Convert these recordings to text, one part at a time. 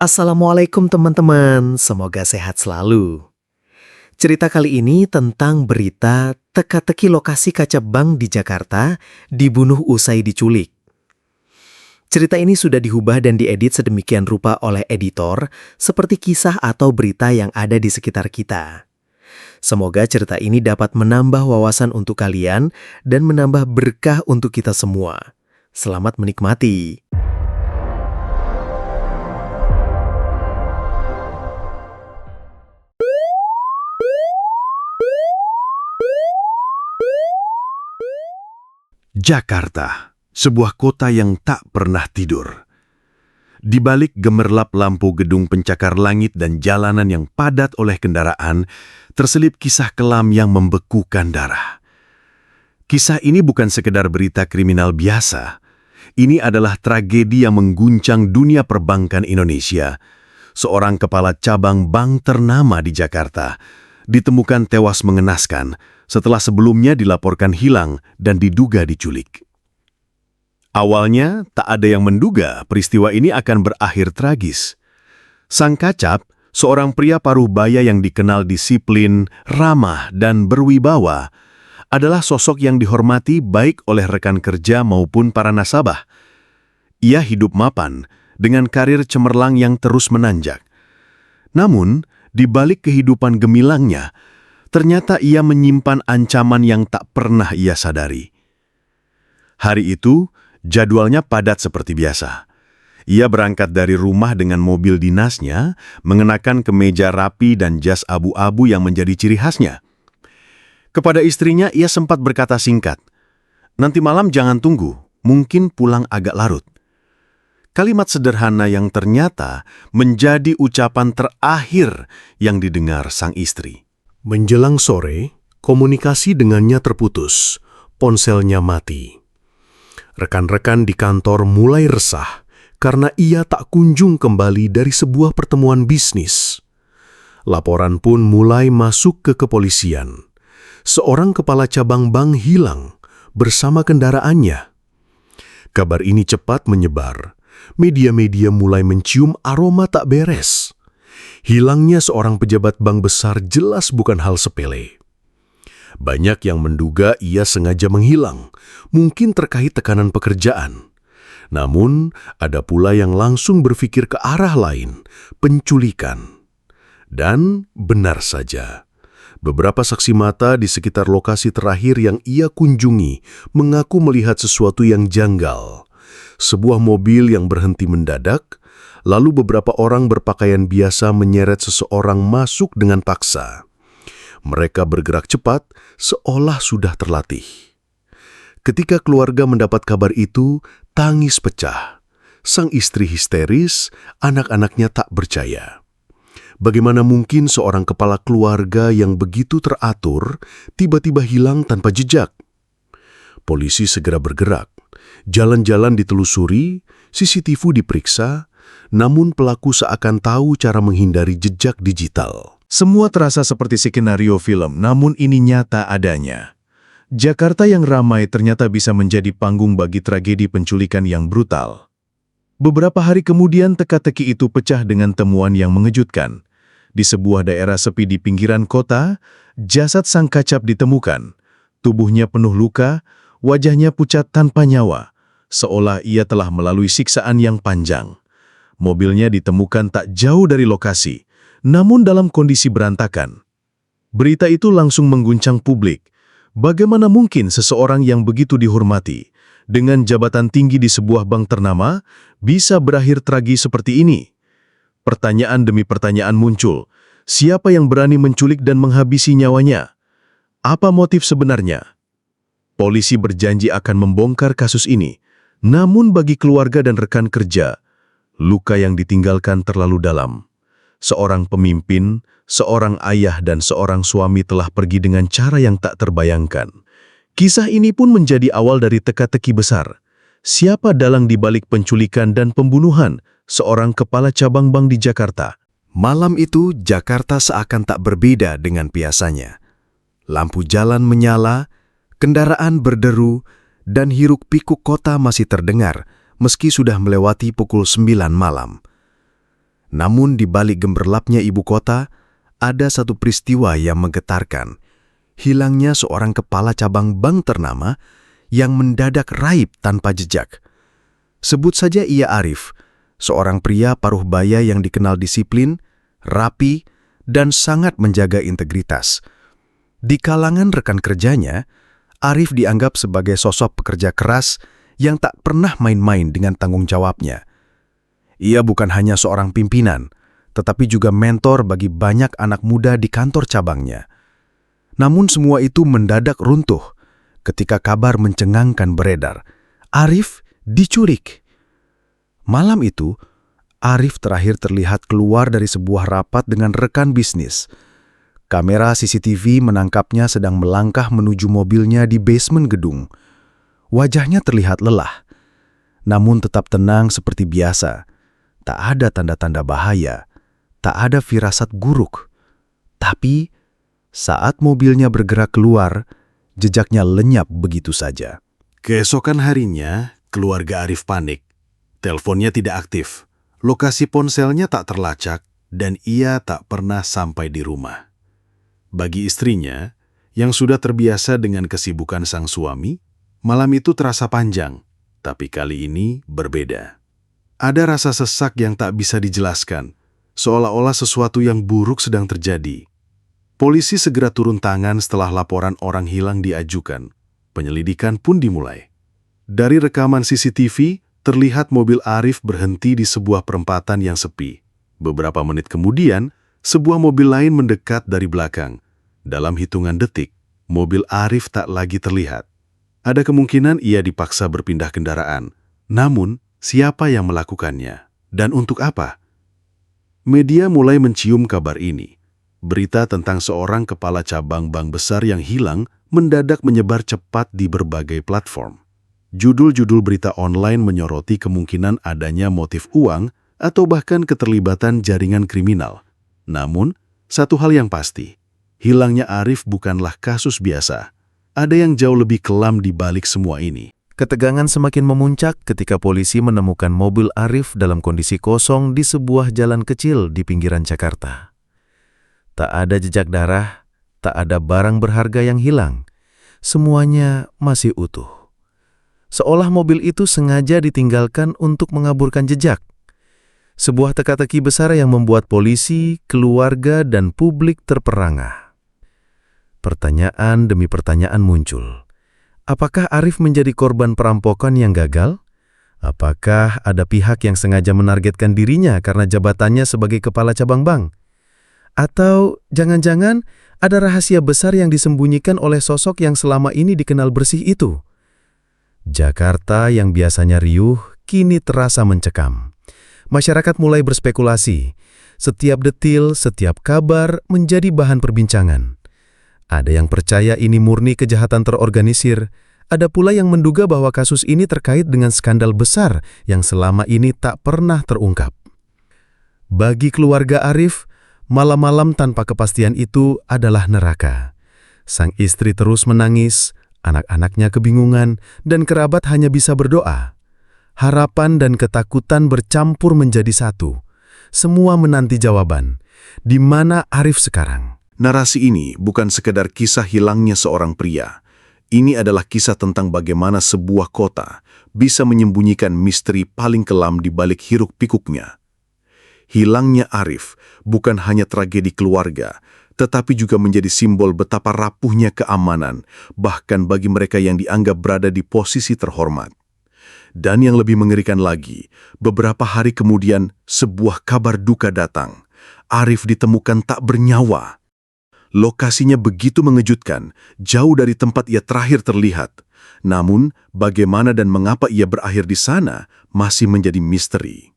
Assalamualaikum teman-teman, semoga sehat selalu. Cerita kali ini tentang berita teka-teki lokasi kaca bank di Jakarta dibunuh usai diculik. Cerita ini sudah diubah dan diedit sedemikian rupa oleh editor seperti kisah atau berita yang ada di sekitar kita. Semoga cerita ini dapat menambah wawasan untuk kalian dan menambah berkah untuk kita semua. Selamat menikmati. Jakarta, sebuah kota yang tak pernah tidur. Di balik gemerlap lampu gedung pencakar langit dan jalanan yang padat oleh kendaraan, terselip kisah kelam yang membekukan darah. Kisah ini bukan sekedar berita kriminal biasa. Ini adalah tragedi yang mengguncang dunia perbankan Indonesia. Seorang kepala cabang bank ternama di Jakarta ditemukan tewas mengenaskan setelah sebelumnya dilaporkan hilang dan diduga diculik. Awalnya, tak ada yang menduga peristiwa ini akan berakhir tragis. Sang Kacap, seorang pria paruh baya yang dikenal disiplin, ramah, dan berwibawa, adalah sosok yang dihormati baik oleh rekan kerja maupun para nasabah. Ia hidup mapan dengan karir cemerlang yang terus menanjak. Namun, di balik kehidupan gemilangnya, ternyata ia menyimpan ancaman yang tak pernah ia sadari. Hari itu, jadwalnya padat seperti biasa. Ia berangkat dari rumah dengan mobil dinasnya, mengenakan kemeja rapi dan jas abu-abu yang menjadi ciri khasnya. Kepada istrinya, ia sempat berkata singkat, "Nanti malam jangan tunggu, mungkin pulang agak larut." Kalimat sederhana yang ternyata menjadi ucapan terakhir yang didengar sang istri. Menjelang sore, komunikasi dengannya terputus, ponselnya mati. Rekan-rekan di kantor mulai resah karena ia tak kunjung kembali dari sebuah pertemuan bisnis. Laporan pun mulai masuk ke kepolisian. Seorang kepala cabang bank hilang bersama kendaraannya. Kabar ini cepat menyebar. Media-media mulai mencium aroma tak beres. Hilangnya seorang pejabat bank besar jelas bukan hal sepele. Banyak yang menduga ia sengaja menghilang, mungkin terkait tekanan pekerjaan. Namun, ada pula yang langsung berpikir ke arah lain, penculikan. Dan benar saja, beberapa saksi mata di sekitar lokasi terakhir yang ia kunjungi mengaku melihat sesuatu yang janggal. Sebuah mobil yang berhenti mendadak, lalu beberapa orang berpakaian biasa menyeret seseorang masuk dengan paksa. Mereka bergerak cepat, seolah sudah terlatih. Ketika keluarga mendapat kabar itu, tangis pecah. Sang istri histeris, anak-anaknya tak percaya. Bagaimana mungkin seorang kepala keluarga yang begitu teratur, tiba-tiba hilang tanpa jejak? Polisi segera bergerak. Jalan-jalan ditelusuri, CCTV diperiksa, namun pelaku seakan tahu cara menghindari jejak digital. Semua terasa seperti skenario film, namun ini nyata adanya. Jakarta yang ramai ternyata bisa menjadi panggung bagi tragedi penculikan yang brutal. Beberapa hari kemudian teka-teki itu pecah dengan temuan yang mengejutkan. Di sebuah daerah sepi di pinggiran kota, jasad sang Kacap ditemukan. Tubuhnya penuh luka, wajahnya pucat tanpa nyawa, seolah ia telah melalui siksaan yang panjang. Mobilnya ditemukan tak jauh dari lokasi, namun dalam kondisi berantakan. Berita itu langsung mengguncang publik. Bagaimana mungkin seseorang yang begitu dihormati, dengan jabatan tinggi di sebuah bank ternama, bisa berakhir tragis seperti ini? Pertanyaan demi pertanyaan muncul. Siapa yang berani menculik dan menghabisi nyawanya? Apa motif sebenarnya? Polisi berjanji akan membongkar kasus ini. Namun bagi keluarga dan rekan kerja, luka yang ditinggalkan terlalu dalam. Seorang pemimpin, seorang ayah dan seorang suami telah pergi dengan cara yang tak terbayangkan. Kisah ini pun menjadi awal dari teka-teki besar. Siapa dalang di balik penculikan dan pembunuhan seorang kepala cabang bank di Jakarta? Malam itu, Jakarta seakan tak berbeda dengan biasanya. Lampu jalan menyala, kendaraan berderu, dan hiruk-pikuk kota masih terdengar meski sudah melewati pukul 9 malam. Namun di balik gemerlapnya ibu kota, ada satu peristiwa yang menggetarkan. Hilangnya seorang kepala cabang bank ternama yang mendadak raib tanpa jejak. Sebut saja ia Arif, seorang pria paruh baya yang dikenal disiplin, rapi, dan sangat menjaga integritas. Di kalangan rekan kerjanya, Arif dianggap sebagai sosok pekerja keras yang tak pernah main-main dengan tanggung jawabnya. Ia bukan hanya seorang pimpinan, tetapi juga mentor bagi banyak anak muda di kantor cabangnya. Namun semua itu mendadak runtuh ketika kabar mencengangkan beredar. Arif diculik. Malam itu, Arif terakhir terlihat keluar dari sebuah rapat dengan rekan bisnis. Kamera CCTV menangkapnya sedang melangkah menuju mobilnya di basement gedung. Wajahnya terlihat lelah, namun tetap tenang seperti biasa. Tak ada tanda-tanda bahaya, tak ada firasat buruk. Tapi, saat mobilnya bergerak keluar, jejaknya lenyap begitu saja. Keesokan harinya, keluarga Arif panik. Teleponnya tidak aktif, lokasi ponselnya tak terlacak, dan ia tak pernah sampai di rumah. Bagi istrinya, yang sudah terbiasa dengan kesibukan sang suami, malam itu terasa panjang, tapi kali ini berbeda. Ada rasa sesak yang tak bisa dijelaskan, seolah-olah sesuatu yang buruk sedang terjadi. Polisi segera turun tangan setelah laporan orang hilang diajukan. Penyelidikan pun dimulai. Dari rekaman CCTV, terlihat mobil Arif berhenti di sebuah perempatan yang sepi. Beberapa menit kemudian, sebuah mobil lain mendekat dari belakang. Dalam hitungan detik, mobil Arif tak lagi terlihat. Ada kemungkinan ia dipaksa berpindah kendaraan. Namun, siapa yang melakukannya? Dan untuk apa? Media mulai mencium kabar ini. Berita tentang seorang kepala cabang bank besar yang hilang mendadak menyebar cepat di berbagai platform. Judul-judul berita online menyoroti kemungkinan adanya motif uang atau bahkan keterlibatan jaringan kriminal. Namun, satu hal yang pasti, hilangnya Arif bukanlah kasus biasa. Ada yang jauh lebih kelam di balik semua ini. Ketegangan semakin memuncak ketika polisi menemukan mobil Arif dalam kondisi kosong di sebuah jalan kecil di pinggiran Jakarta. Tak ada jejak darah, tak ada barang berharga yang hilang. Semuanya masih utuh. Seolah mobil itu sengaja ditinggalkan untuk mengaburkan jejak. Sebuah teka-teki besar yang membuat polisi, keluarga, dan publik terperangah. Pertanyaan demi pertanyaan muncul. Apakah Arif menjadi korban perampokan yang gagal? Apakah ada pihak yang sengaja menargetkan dirinya karena jabatannya sebagai kepala cabang bank? Atau jangan-jangan ada rahasia besar yang disembunyikan oleh sosok yang selama ini dikenal bersih itu? Jakarta yang biasanya riuh, kini terasa mencekam. Masyarakat mulai berspekulasi. Setiap detil, setiap kabar menjadi bahan perbincangan. Ada yang percaya ini murni kejahatan terorganisir, ada pula yang menduga bahwa kasus ini terkait dengan skandal besar yang selama ini tak pernah terungkap. Bagi keluarga Arif, malam-malam tanpa kepastian itu adalah neraka. Sang istri terus menangis, anak-anaknya kebingungan, dan kerabat hanya bisa berdoa. Harapan dan ketakutan bercampur menjadi satu. Semua menanti jawaban. Di mana Arif sekarang? Narasi ini bukan sekedar kisah hilangnya seorang pria. Ini adalah kisah tentang bagaimana sebuah kota bisa menyembunyikan misteri paling kelam di balik hiruk-pikuknya. Hilangnya Arif bukan hanya tragedi keluarga, tetapi juga menjadi simbol betapa rapuhnya keamanan, bahkan bagi mereka yang dianggap berada di posisi terhormat. Dan yang lebih mengerikan lagi, beberapa hari kemudian sebuah kabar duka datang. Arif ditemukan tak bernyawa. Lokasinya begitu mengejutkan, jauh dari tempat ia terakhir terlihat. Namun, bagaimana dan mengapa ia berakhir di sana masih menjadi misteri.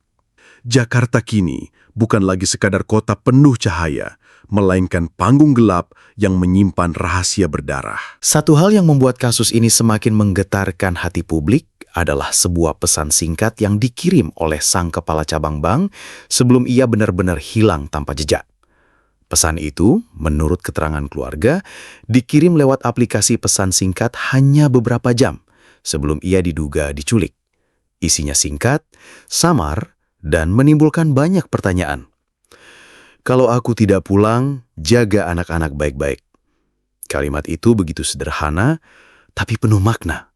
Jakarta kini bukan lagi sekadar kota penuh cahaya, melainkan panggung gelap yang menyimpan rahasia berdarah. Satu hal yang membuat kasus ini semakin menggetarkan hati publik adalah sebuah pesan singkat yang dikirim oleh sang kepala cabang bank sebelum ia benar-benar hilang tanpa jejak. Pesan itu, menurut keterangan keluarga, dikirim lewat aplikasi pesan singkat hanya beberapa jam sebelum ia diduga diculik. Isinya singkat, samar, dan menimbulkan banyak pertanyaan. Kalau aku tidak pulang, jaga anak-anak baik-baik. Kalimat itu begitu sederhana, tapi penuh makna.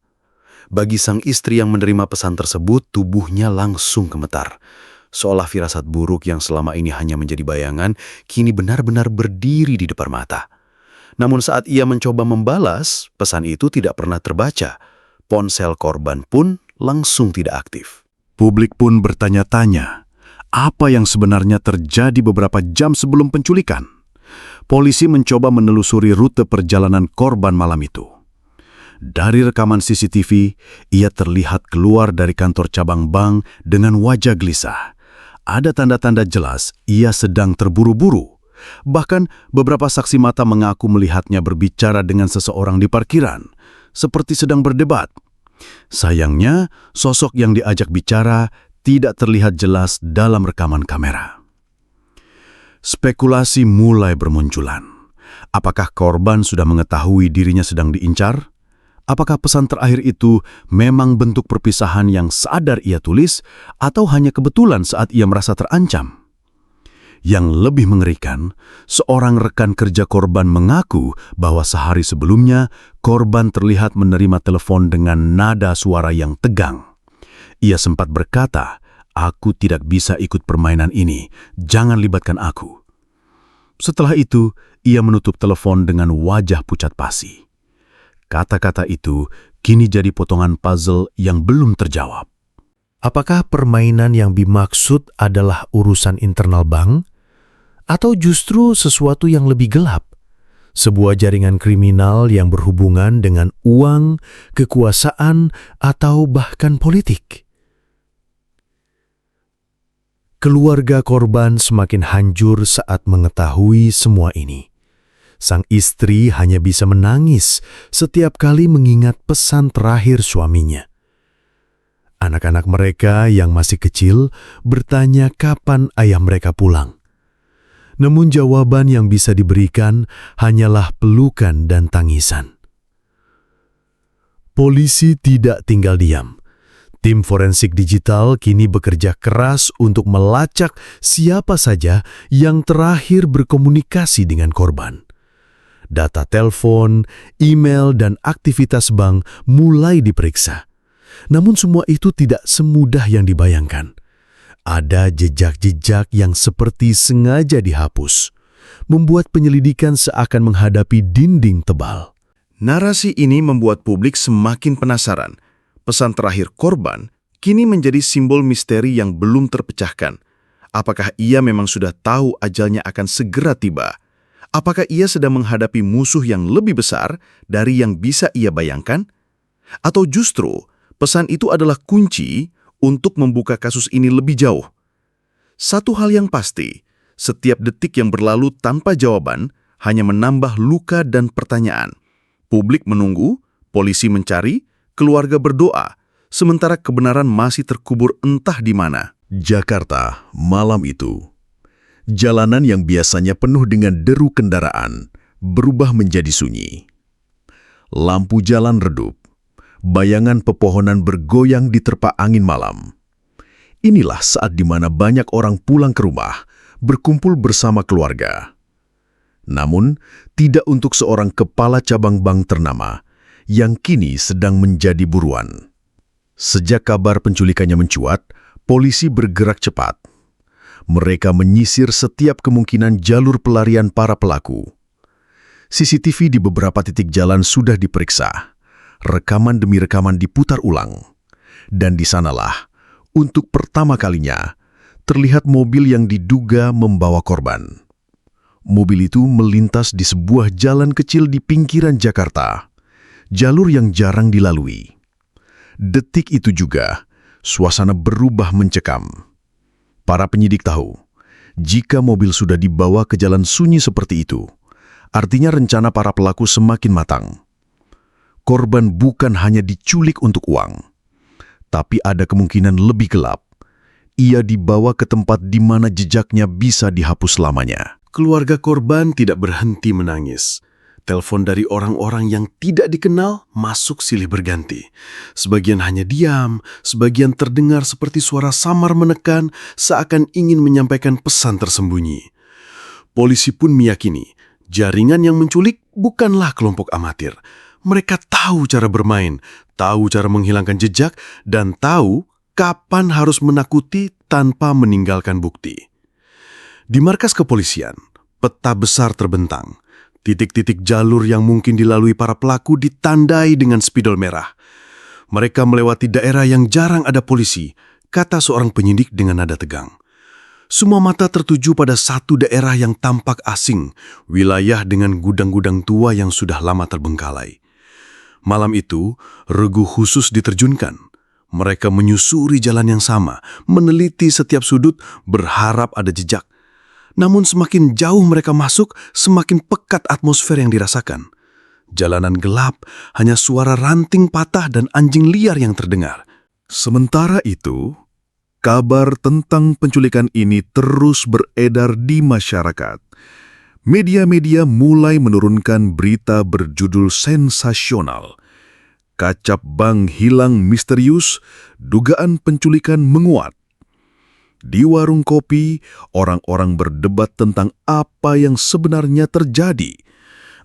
Bagi sang istri yang menerima pesan tersebut, tubuhnya langsung gemetar. Seolah firasat buruk yang selama ini hanya menjadi bayangan, kini benar-benar berdiri di depan mata. Namun saat ia mencoba membalas, pesan itu tidak pernah terbaca. Ponsel korban pun langsung tidak aktif. Publik pun bertanya-tanya, apa yang sebenarnya terjadi beberapa jam sebelum penculikan? Polisi mencoba menelusuri rute perjalanan korban malam itu. Dari rekaman CCTV, ia terlihat keluar dari kantor cabang bank dengan wajah gelisah. Ada tanda-tanda jelas ia sedang terburu-buru. Bahkan beberapa saksi mata mengaku melihatnya berbicara dengan seseorang di parkiran, seperti sedang berdebat. Sayangnya, sosok yang diajak bicara tidak terlihat jelas dalam rekaman kamera. Spekulasi mulai bermunculan. Apakah korban sudah mengetahui dirinya sedang diincar? Apakah pesan terakhir itu memang bentuk perpisahan yang sadar ia tulis, atau hanya kebetulan saat ia merasa terancam? Yang lebih mengerikan, seorang rekan kerja korban mengaku bahwa sehari sebelumnya, korban terlihat menerima telepon dengan nada suara yang tegang. Ia sempat berkata, "Aku tidak bisa ikut permainan ini, jangan libatkan aku." Setelah itu, ia menutup telepon dengan wajah pucat pasi. Kata-kata itu kini jadi potongan puzzle yang belum terjawab. Apakah permainan yang dimaksud adalah urusan internal bank? Atau justru sesuatu yang lebih gelap? Sebuah jaringan kriminal yang berhubungan dengan uang, kekuasaan, atau bahkan politik? Keluarga korban semakin hancur saat mengetahui semua ini. Sang istri hanya bisa menangis setiap kali mengingat pesan terakhir suaminya. Anak-anak mereka yang masih kecil bertanya kapan ayah mereka pulang. Namun jawaban yang bisa diberikan hanyalah pelukan dan tangisan. Polisi tidak tinggal diam. Tim forensik digital kini bekerja keras untuk melacak siapa saja yang terakhir berkomunikasi dengan korban. Data telepon, email, dan aktivitas bank mulai diperiksa. Namun semua itu tidak semudah yang dibayangkan. Ada jejak-jejak yang seperti sengaja dihapus, membuat penyelidikan seakan menghadapi dinding tebal. Narasi ini membuat publik semakin penasaran. Pesan terakhir korban kini menjadi simbol misteri yang belum terpecahkan. Apakah ia memang sudah tahu ajalnya akan segera tiba? Apakah ia sedang menghadapi musuh yang lebih besar dari yang bisa ia bayangkan? Atau justru pesan itu adalah kunci untuk membuka kasus ini lebih jauh? Satu hal yang pasti, setiap detik yang berlalu tanpa jawaban hanya menambah luka dan pertanyaan. Publik menunggu, polisi mencari, keluarga berdoa, sementara kebenaran masih terkubur entah di mana. Jakarta, malam itu. Jalanan yang biasanya penuh dengan deru kendaraan berubah menjadi sunyi. Lampu jalan redup. Bayangan pepohonan bergoyang diterpa angin malam. Inilah saat di mana banyak orang pulang ke rumah, berkumpul bersama keluarga. Namun, tidak untuk seorang kepala cabang bank ternama yang kini sedang menjadi buruan. Sejak kabar penculikannya mencuat, polisi bergerak cepat. Mereka menyisir setiap kemungkinan jalur pelarian para pelaku. CCTV di beberapa titik jalan sudah diperiksa. Rekaman demi rekaman diputar ulang. Dan di sanalah, untuk pertama kalinya, terlihat mobil yang diduga membawa korban. Mobil itu melintas di sebuah jalan kecil di pinggiran Jakarta. Jalur yang jarang dilalui. Detik itu juga, suasana berubah mencekam. Para penyidik tahu, jika mobil sudah dibawa ke jalan sunyi seperti itu, artinya rencana para pelaku semakin matang. Korban bukan hanya diculik untuk uang, tapi ada kemungkinan lebih gelap. Ia dibawa ke tempat di mana jejaknya bisa dihapus selamanya. Keluarga korban tidak berhenti menangis. Telepon dari orang-orang yang tidak dikenal masuk silih berganti. Sebagian hanya diam, sebagian terdengar seperti suara samar menekan seakan ingin menyampaikan pesan tersembunyi. Polisi pun meyakini jaringan yang menculik bukanlah kelompok amatir. Mereka tahu cara bermain, tahu cara menghilangkan jejak, dan tahu kapan harus menakuti tanpa meninggalkan bukti. Di markas kepolisian, peta besar terbentang. Titik-titik jalur yang mungkin dilalui para pelaku ditandai dengan spidol merah. Mereka melewati daerah yang jarang ada polisi, kata seorang penyidik dengan nada tegang. Semua mata tertuju pada satu daerah yang tampak asing, wilayah dengan gudang-gudang tua yang sudah lama terbengkalai. Malam itu, regu khusus diterjunkan. Mereka menyusuri jalan yang sama, meneliti setiap sudut, berharap ada jejak. Namun semakin jauh mereka masuk, semakin pekat atmosfer yang dirasakan. Jalanan gelap, hanya suara ranting patah dan anjing liar yang terdengar. Sementara itu, kabar tentang penculikan ini terus beredar di masyarakat. Media-media mulai menurunkan berita berjudul sensasional. Kacap bank hilang misterius, dugaan penculikan menguat. Di warung kopi, orang-orang berdebat tentang apa yang sebenarnya terjadi.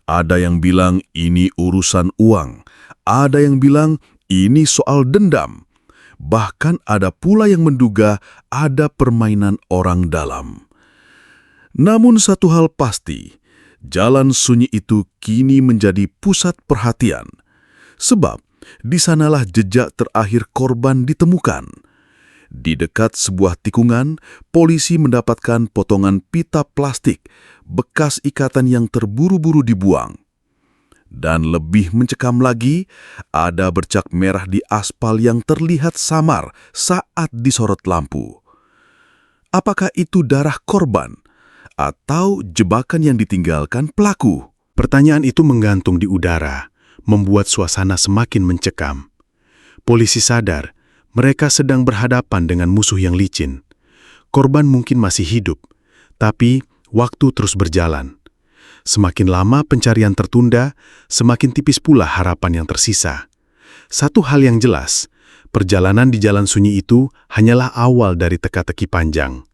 Ada yang bilang ini urusan uang, ada yang bilang ini soal dendam. Bahkan ada pula yang menduga ada permainan orang dalam. Namun satu hal pasti, jalan sunyi itu kini menjadi pusat perhatian. Sebab di sanalah jejak terakhir korban ditemukan. Di dekat sebuah tikungan, polisi mendapatkan potongan pita plastik, bekas ikatan yang terburu-buru dibuang. Dan lebih mencekam lagi, ada bercak merah di aspal yang terlihat samar saat disorot lampu. Apakah itu darah korban atau jebakan yang ditinggalkan pelaku? Pertanyaan itu menggantung di udara, membuat suasana semakin mencekam. Polisi sadar mereka sedang berhadapan dengan musuh yang licin. Korban mungkin masih hidup, tapi waktu terus berjalan. Semakin lama pencarian tertunda, semakin tipis pula harapan yang tersisa. Satu hal yang jelas, perjalanan di jalan sunyi itu hanyalah awal dari teka-teki panjang.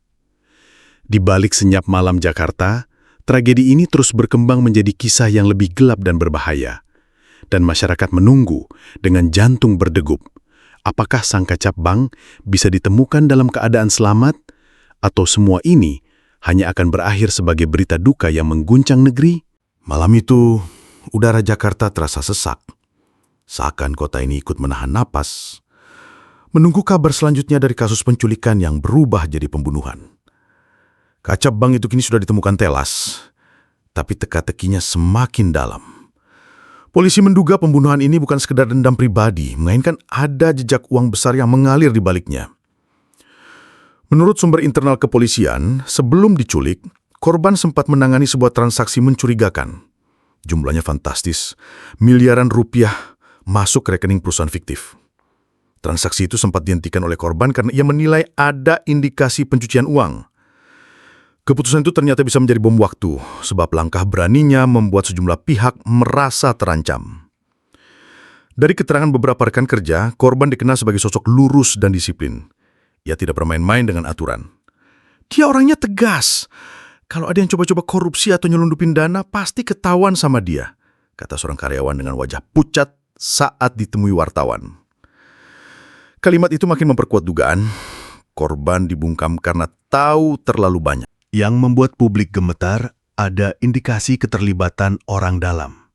Di balik senyap malam Jakarta, tragedi ini terus berkembang menjadi kisah yang lebih gelap dan berbahaya. Dan masyarakat menunggu dengan jantung berdegup. Apakah sang kacap bank bisa ditemukan dalam keadaan selamat, atau semua ini hanya akan berakhir sebagai berita duka yang mengguncang negeri? Malam itu, udara Jakarta terasa sesak. Seakan kota ini ikut menahan napas, menunggu kabar selanjutnya dari kasus penculikan yang berubah jadi pembunuhan. Kacap bank itu kini sudah ditemukan telas, tapi teka-tekinya semakin dalam. Polisi menduga pembunuhan ini bukan sekedar dendam pribadi, melainkan ada jejak uang besar yang mengalir di baliknya. Menurut sumber internal kepolisian, sebelum diculik, korban sempat menangani sebuah transaksi mencurigakan. Jumlahnya fantastis, miliaran rupiah masuk ke rekening perusahaan fiktif. Transaksi itu sempat dihentikan oleh korban karena ia menilai ada indikasi pencucian uang. Keputusan itu ternyata bisa menjadi bom waktu, sebab langkah beraninya membuat sejumlah pihak merasa terancam. Dari keterangan beberapa rekan kerja, korban dikenal sebagai sosok lurus dan disiplin. Ia tidak bermain-main dengan aturan. Dia orangnya tegas. Kalau ada yang coba-coba korupsi atau nyelundupin dana, pasti ketahuan sama dia, kata seorang karyawan dengan wajah pucat saat ditemui wartawan. Kalimat itu makin memperkuat dugaan. Korban dibungkam karena tahu terlalu banyak. Yang membuat publik gemetar, ada indikasi keterlibatan orang dalam.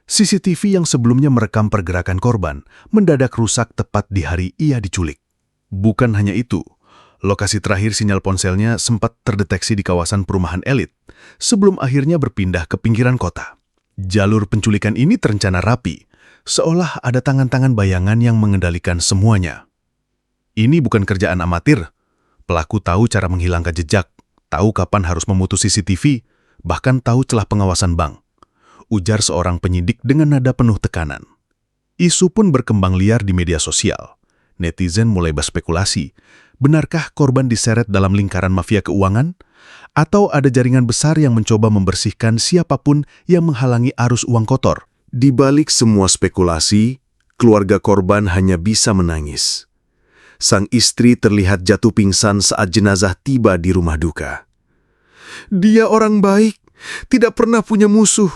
CCTV yang sebelumnya merekam pergerakan korban mendadak rusak tepat di hari ia diculik. Bukan hanya itu, lokasi terakhir sinyal ponselnya sempat terdeteksi di kawasan perumahan elit, sebelum akhirnya berpindah ke pinggiran kota. Jalur penculikan ini terencana rapi, seolah ada tangan-tangan bayangan yang mengendalikan semuanya. Ini bukan kerjaan amatir. Pelaku tahu cara menghilangkan jejak, tahu kapan harus memutus CCTV, bahkan tahu celah pengawasan bank. Ujar seorang penyidik dengan nada penuh tekanan. Isu pun berkembang liar di media sosial. Netizen mulai berspekulasi, benarkah korban diseret dalam lingkaran mafia keuangan? Atau ada jaringan besar yang mencoba membersihkan siapapun yang menghalangi arus uang kotor? Di balik semua spekulasi, keluarga korban hanya bisa menangis. Sang istri terlihat jatuh pingsan saat jenazah tiba di rumah duka. "Dia orang baik, tidak pernah punya musuh,"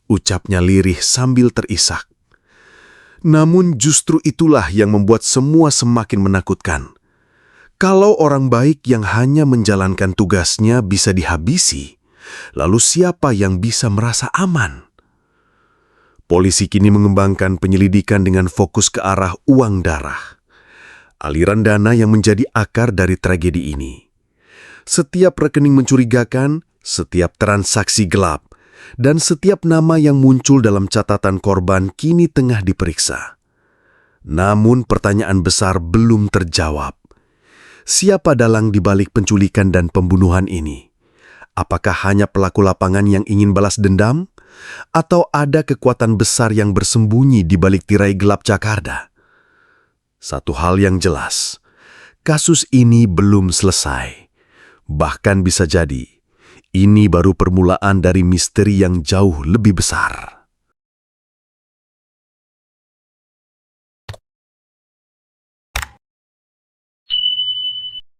ucapnya lirih sambil terisak. Namun justru itulah yang membuat semua semakin menakutkan. Kalau orang baik yang hanya menjalankan tugasnya bisa dihabisi, lalu siapa yang bisa merasa aman? Polisi kini mengembangkan penyelidikan dengan fokus ke arah uang darah. Aliran dana yang menjadi akar dari tragedi ini. Setiap rekening mencurigakan, setiap transaksi gelap, dan setiap nama yang muncul dalam catatan korban kini tengah diperiksa. Namun pertanyaan besar belum terjawab. Siapa dalang di balik penculikan dan pembunuhan ini? Apakah hanya pelaku lapangan yang ingin balas dendam? Atau ada kekuatan besar yang bersembunyi di balik tirai gelap Jakarta? Satu hal yang jelas, kasus ini belum selesai. Bahkan bisa jadi, ini baru permulaan dari misteri yang jauh lebih besar.